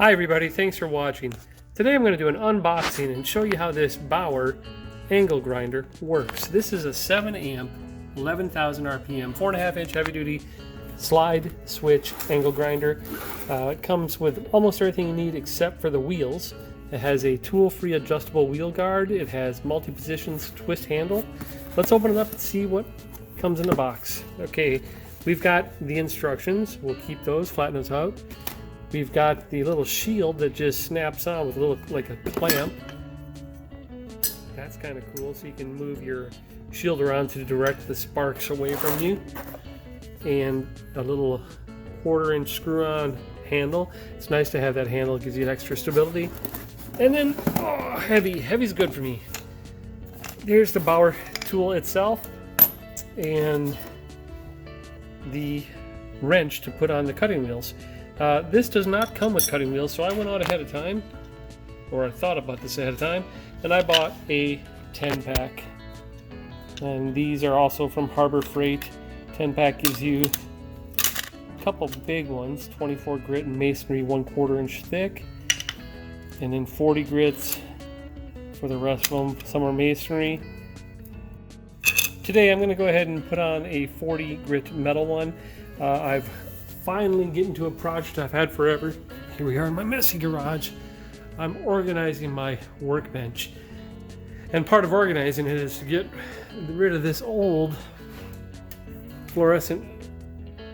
Hi everybody, thanks for watching. Today I'm going to do an unboxing and show you how this Bauer angle grinder works. This is a 7 amp, 11,000 RPM, 4.5 inch heavy duty slide switch angle grinder. It comes with almost everything you need except for the wheels. It has a tool-free adjustable wheel guard. It has multi-positions twist handle. Let's open it up and see what comes in the box. Okay, we've got the instructions. We'll keep those, flatten those out. We've got the little shield that just snaps on with a little, like a clamp. That's kind of cool, so you can move your shield around to direct the sparks away from you. And a little 1/4 inch screw-on handle. It's nice to have that handle, it gives you extra stability. And then, oh, heavy's good for me. There's the Bauer tool itself and the wrench to put on the cutting wheels. This does not come with cutting wheels, so I went out ahead of time, or I thought about this ahead of time, and I bought a 10-pack. And these are also from Harbor Freight. 10-pack gives you a couple big ones, 24 grit and masonry, 1/4 inch thick, and then 40 grits for the rest of them. Some are masonry. Today I'm going to go ahead and put on a 40 grit metal one. I've finally getting to a project I've had forever. Here we are in my messy garage. I'm organizing my workbench. And part of organizing it is to get rid of this old fluorescent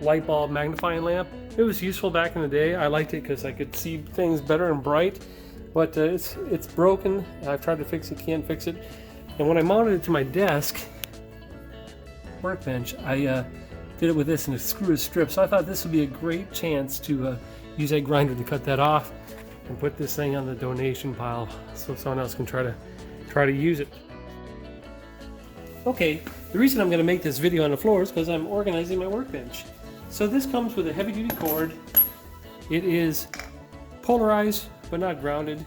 light bulb magnifying lamp. It was useful back in the day. I liked it because I could see things better and bright, but it's broken. I've tried to fix it, can't fix it. And when I mounted it to my desk workbench, I did it with this and a screw strip, so I thought this would be a great chance to use that grinder to cut that off and put this thing on the donation pile so someone else can try to use it. Okay, the reason I'm going to make this video on the floor is because I'm organizing my workbench. So this comes with a heavy duty cord. It is polarized but not grounded,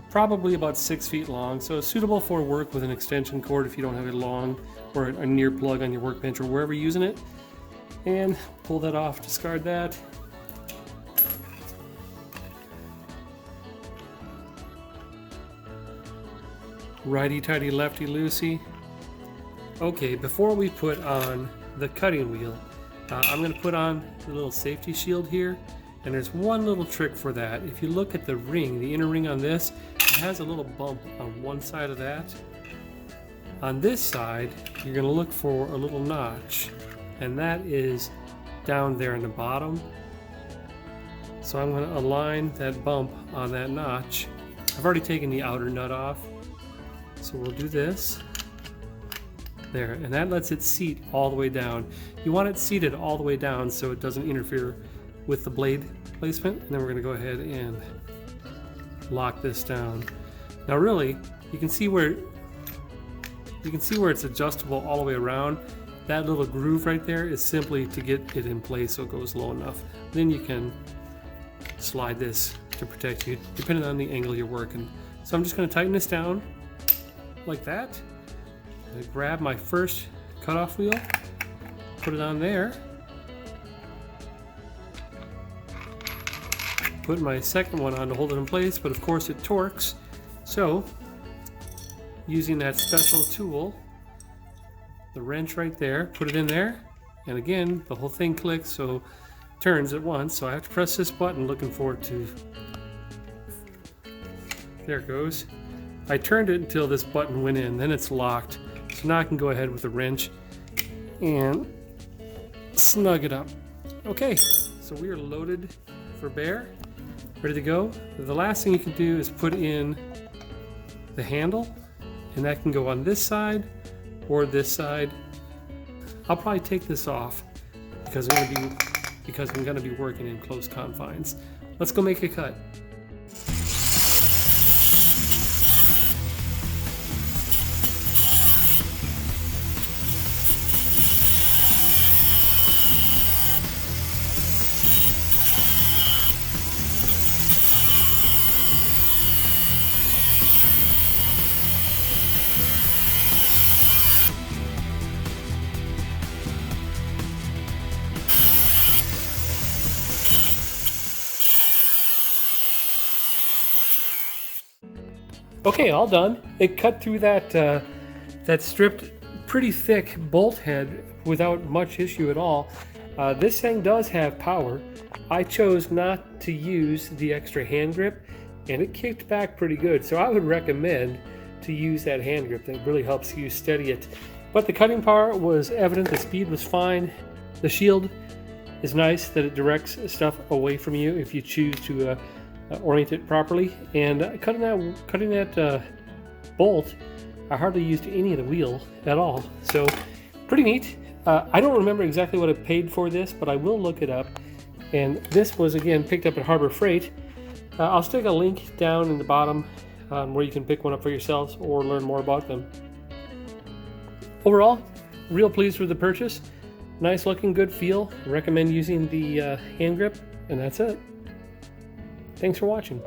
probably about 6 feet long, so it's suitable for work with an extension cord if you don't have it long, or a near plug on your workbench or wherever you're using it. And pull that off, discard that. Righty-tighty, lefty-loosey. Okay, before we put on the cutting wheel, I'm going to put on the little safety shield here. And there's one little trick for that. If you look at the ring, the inner ring on this, it has a little bump on one side of that. On this side, you're going to look for a little notch, and that is down there in the bottom. So I'm going to align that bump on that notch. I've already taken the outer nut off, so we'll do this. There, and that lets it seat all the way down. You want it seated all the way down so it doesn't interfere with the blade placement. And then we're going to go ahead and lock this down. Now really, you can see where it's adjustable all the way around. That little groove right there is simply to get it in place so it goes low enough. Then you can slide this to protect you depending on the angle you're working. So I'm just going to tighten this down like that. I grab my first cutoff wheel, put it on there, put my second one on to hold it in place, but of course it torques. So using that special tool, the wrench right there, put it in there, and again the whole thing clicks, so it turns at once. So I have to press this button, looking forward to, there it goes. I turned it until this button went in, then it's locked. So now I can go ahead with the wrench and snug it up. Okay, so we are loaded for bear, ready to go. The last thing you can do is put in the handle, and that can go on this side or this side. I'll probably take this off because I'm going to be working in close confines. Let's go make a cut. Okay, all done. It cut through that stripped pretty thick bolt head without much issue at all. This thing does have power. I chose not to use the extra hand grip, and it kicked back pretty good, so I would recommend to use that hand grip. That really helps you steady it. But the cutting power was evident, the speed was fine. The shield is nice that it directs stuff away from you if you choose to orient it properly. And cutting that bolt, I hardly used any of the wheel at all. So pretty neat. I don't remember exactly what I paid for this, but I will look it up. And this was, again, picked up at Harbor Freight. I'll stick a link down in the bottom where you can pick one up for yourselves or learn more about them. Overall, real pleased with the purchase. Nice looking, good feel. Recommend using the hand grip, and that's it. Thanks for watching.